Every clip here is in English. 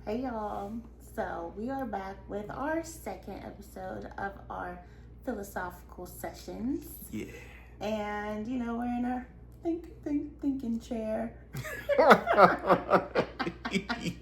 Hey y'all. So we are back with our second episode of our philosophical sessions. Yeah. And we're in our thinking chair.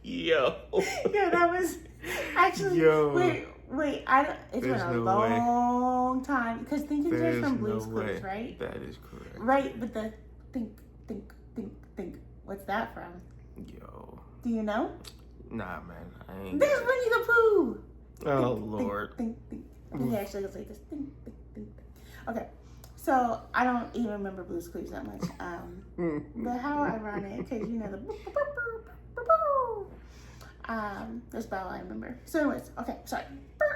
Yo. Yeah, that was actually Yo. wait, it's been There's a no way. long time. Because thinking chair is There's from no Blue's way. Clues, right? That is correct. Right, but the think. What's that from? Yo. Do you know? Nah, man. I ain't. There's Winnie the Pooh. Oh, Lord. Think. I think he actually goes like this. Think. Okay, so I don't even remember Blue's Clues that much. But how ironic, because the that's about all I remember. So anyways, okay, sorry.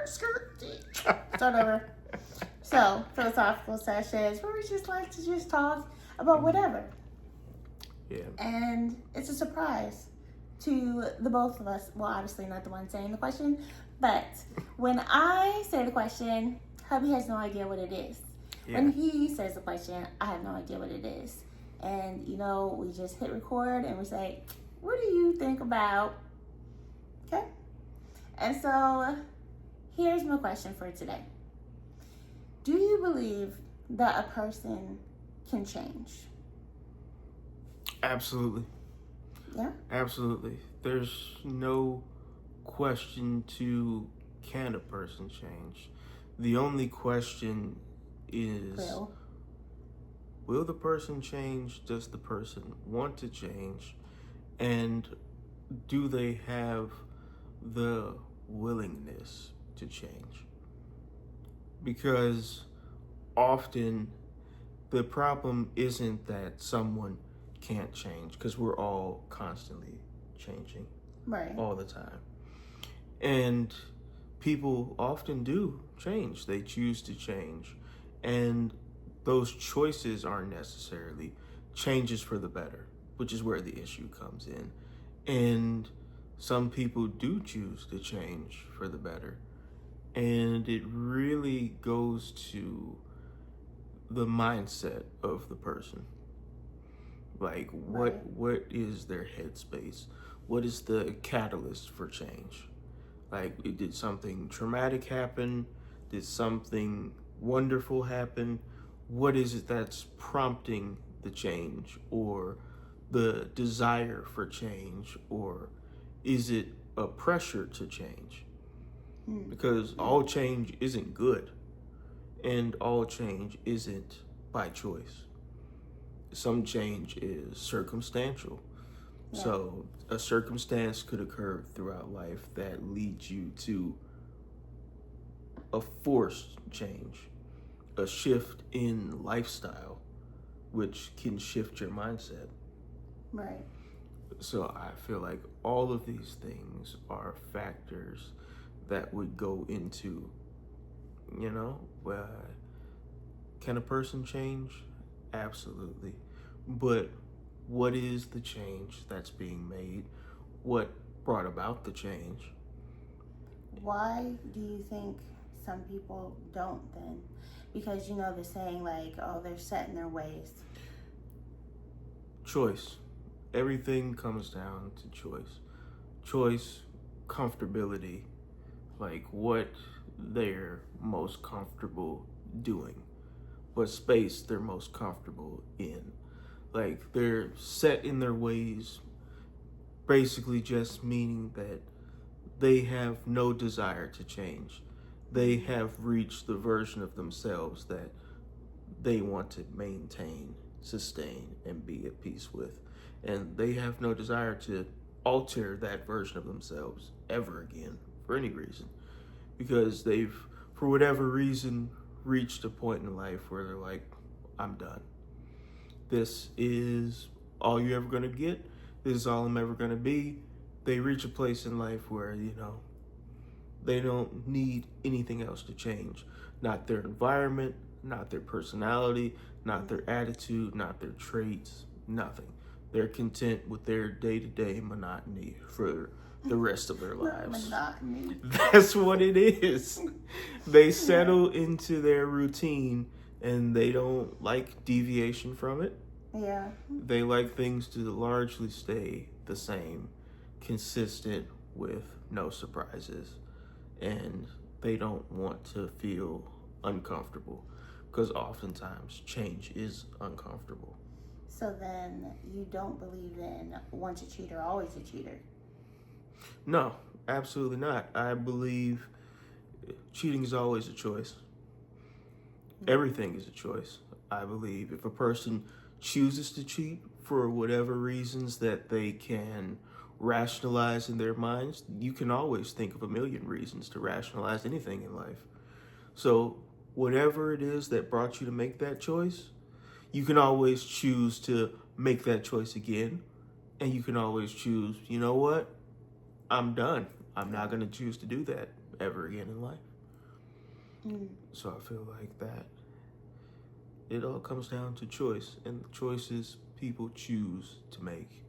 Start over. So, philosophical sessions where we just like to just talk about whatever. Yeah. And it's a surprise to the both of us. Well, obviously not the one saying the question, but when I say the question, hubby has no idea what it is. Yeah. When he says the question, I have no idea what it is. And, we just hit record and we say, what do you think about? Okay? And so, here's my question for today. Do you believe that a person can change? Absolutely. Yeah? Absolutely. There's no question to can a person change. The only question is will the person change? Does the person want to change? And do they have the willingness to change? Because often the problem isn't that someone can't change, because we're all constantly changing, right, all the time. And people often do change. They choose to change. And those choices aren't necessarily changes for the better, which is where the issue comes in. And some people do choose to change for the better. And it really goes to the mindset of the person. Like, what is their headspace? What is the catalyst for change? Like, did something traumatic happen? Did something wonderful happen? What is it that's prompting the change or the desire for change? Or is it a pressure to change? Because all change isn't good, and all change isn't by choice. Some change is circumstantial. Yeah. So a circumstance could occur throughout life that leads you to a forced change, a shift in lifestyle, which can shift your mindset. Right. So I feel like all of these things are factors that would go into, can a person change? Absolutely. But what is the change that's being made? What brought about the change? Why do you think some people don't then? Because they're saying they're set in their ways. Choice. Everything comes down to choice. Choice, comfortability, like what they're most comfortable doing, what space they're most comfortable in. Like, they're set in their ways, basically just meaning that they have no desire to change. They have reached the version of themselves that they want to maintain, sustain, and be at peace with. And they have no desire to alter that version of themselves ever again for any reason. Because they've, for whatever reason, reached a point in life where they're like, I'm done. This is all you're ever going to get. This is all I'm ever going to be. They reach a place in life where, they don't need anything else to change. Not their environment, not their personality, not their attitude, not their traits, nothing. They're content with their day-to-day monotony for the rest of their lives. Monotony. That's what it is. They settle into their routine and they don't like deviation from it. Yeah. They like things to largely stay the same, consistent, with no surprises, and they don't want to feel uncomfortable because oftentimes change is uncomfortable. So then you don't believe in once a cheater, always a cheater. No, absolutely not. I believe cheating is always a choice. Everything is a choice. I believe if a person chooses to cheat for whatever reasons that they can rationalize in their minds, you can always think of a million reasons to rationalize anything in life. So, whatever it is that brought you to make that choice, you can always choose to make that choice again. And you can always choose, you know what? I'm done. I'm not going to choose to do that ever again in life. So I feel like that it all comes down to choice and the choices people choose to make.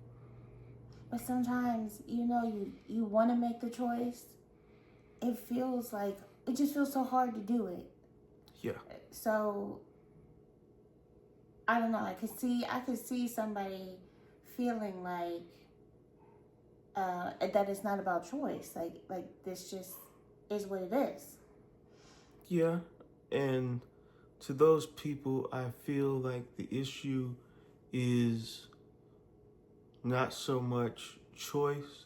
But sometimes, you want to make the choice. It feels like, it just feels so hard to do it. Yeah. So, I don't know. I could see somebody feeling like that it's not about choice. Like this just is what it is. Yeah. And to those people, I feel like the issue is not so much choice,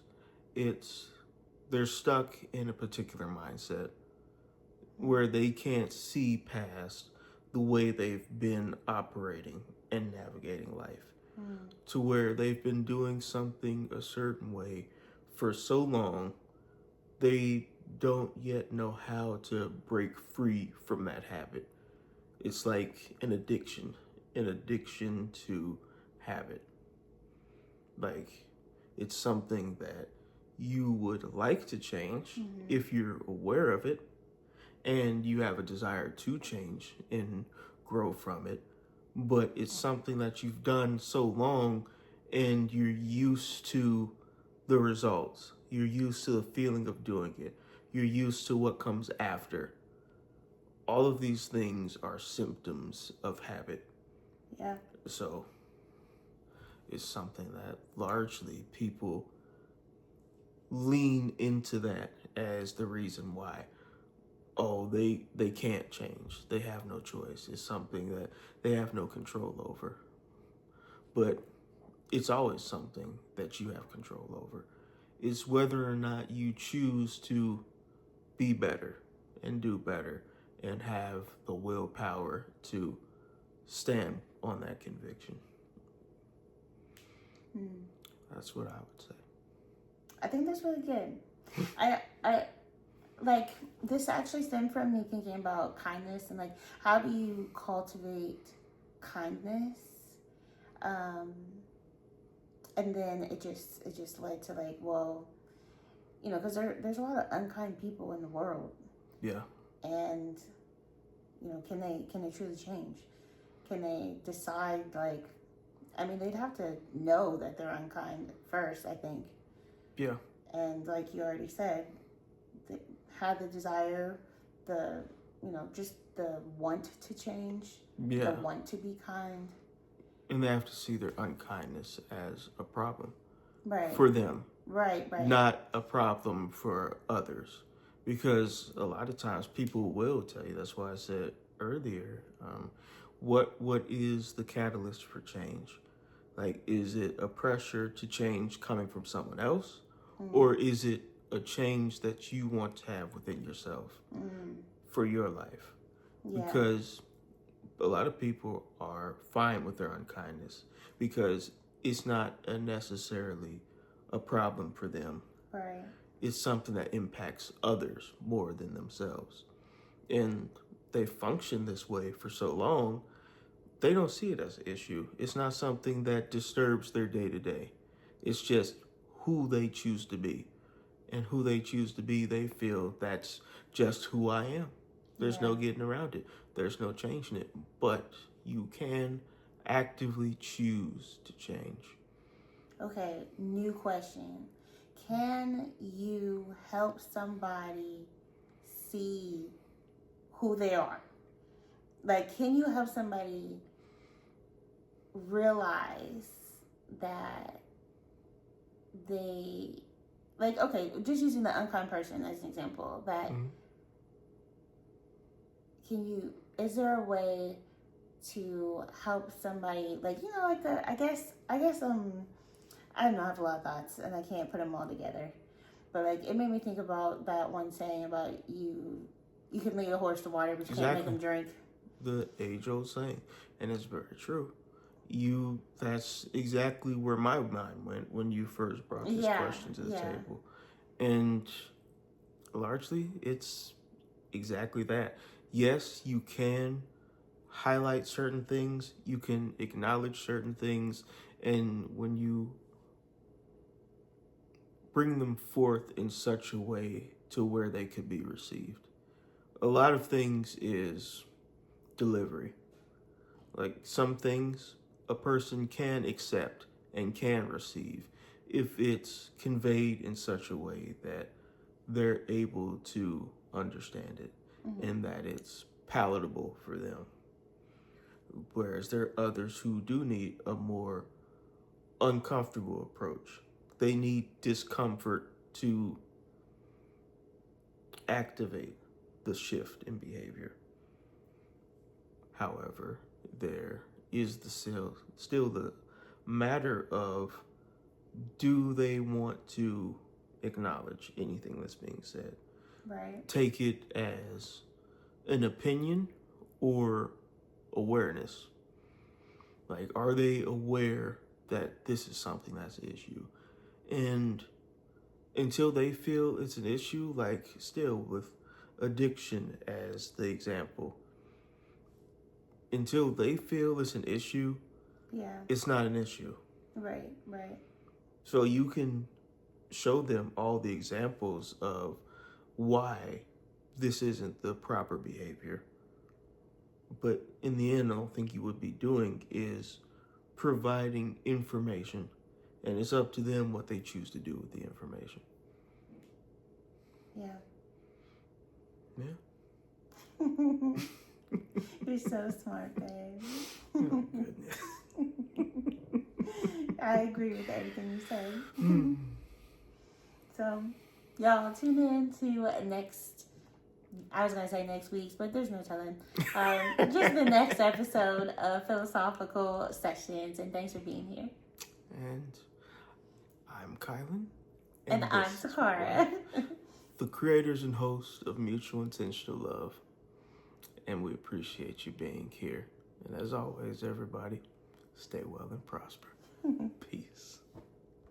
it's they're stuck in a particular mindset where they can't see past the way they've been operating and navigating life, to where they've been doing something a certain way for so long, they don't yet know how to break free from that habit. It's like an addiction to habit. Like, it's something that you would like to change if you're aware of it and you have a desire to change and grow from it. But it's something that you've done so long and you're used to the results. You're used to the feeling of doing it. You're used to what comes after. All of these things are symptoms of habit. Yeah. So it's something that largely people lean into that as the reason why. Oh, they can't change. They have no choice. It's something that they have no control over. But it's always something that you have control over. It's whether or not you choose to be better and do better and have the willpower to stand on that conviction. That's what I would say. I think that's really good. I like this actually stemmed from me thinking about kindness and like how do you cultivate kindness, and then it just led to like, well, because there's a lot of unkind people in the world. Yeah. And can they truly change? Can they decide, like, I mean, they'd have to know that they're unkind first, I think. Yeah. And like you already said, have the desire, just the want to change, Yeah. the want to be kind. And they have to see their unkindness as a problem. Right. For them. Right. Not a problem for others. Because a lot of times people will tell you, that's why I said earlier, what is the catalyst for change? Like, is it a pressure to change coming from someone else? Or is it a change that you want to have within yourself for your life? Yeah. Because a lot of people are fine with their unkindness because it's not necessarily a problem for them. Right. It's something that impacts others more than themselves. And they function this way for so long, they don't see it as an issue. It's not something that disturbs their day-to-day. It's just who they choose to be. And who they choose to be, they feel that's just who I am. There's no getting around it. There's no changing it. But you can actively choose to change. Okay, new question. Can you help somebody see who they are? Like, can you help somebody realize that they like, okay, just using the unkind person as an example, that is there a way to help somebody, like, like I guess, I don't know, I have a lot of thoughts and I can't put them all together. But, like, it made me think about that one saying about you can lead a horse to water, but you can't make him drink. The age-old saying, and it's very true. That's exactly where my mind went when you first brought this question to the table. And largely, it's exactly that. Yes, you can highlight certain things, you can acknowledge certain things, and when you bring them forth in such a way to where they could be received. A lot of things is delivery. Like, some things a person can accept and can receive if it's conveyed in such a way that they're able to understand it and that it's palatable for them. Whereas there are others who do need a more uncomfortable approach. They need discomfort to activate the shift in behavior. However, there is still the matter of, do they want to acknowledge anything that's being said? Right. Take it as an opinion or awareness. Like, are they aware that this is something that's an issue? And until they feel it's an issue, like, still with addiction as the example, until they feel it's an issue, it's not an issue. Right. So you can show them all the examples of why this isn't the proper behavior. But in the end, I don't think you would be doing is providing information. And it's up to them what they choose to do with the information. Yeah. Yeah. You're so smart, babe. Oh, goodness. I agree with everything you said. So, y'all tune in to I was going to say next week's, but there's no telling. Just the next episode of Philosophical Sessions, and thanks for being here. And I'm Kylan. And I'm Takara. The creators and hosts of Mutual Intentional Love. And we appreciate you being here. And as always, everybody, stay well and prosper. Peace.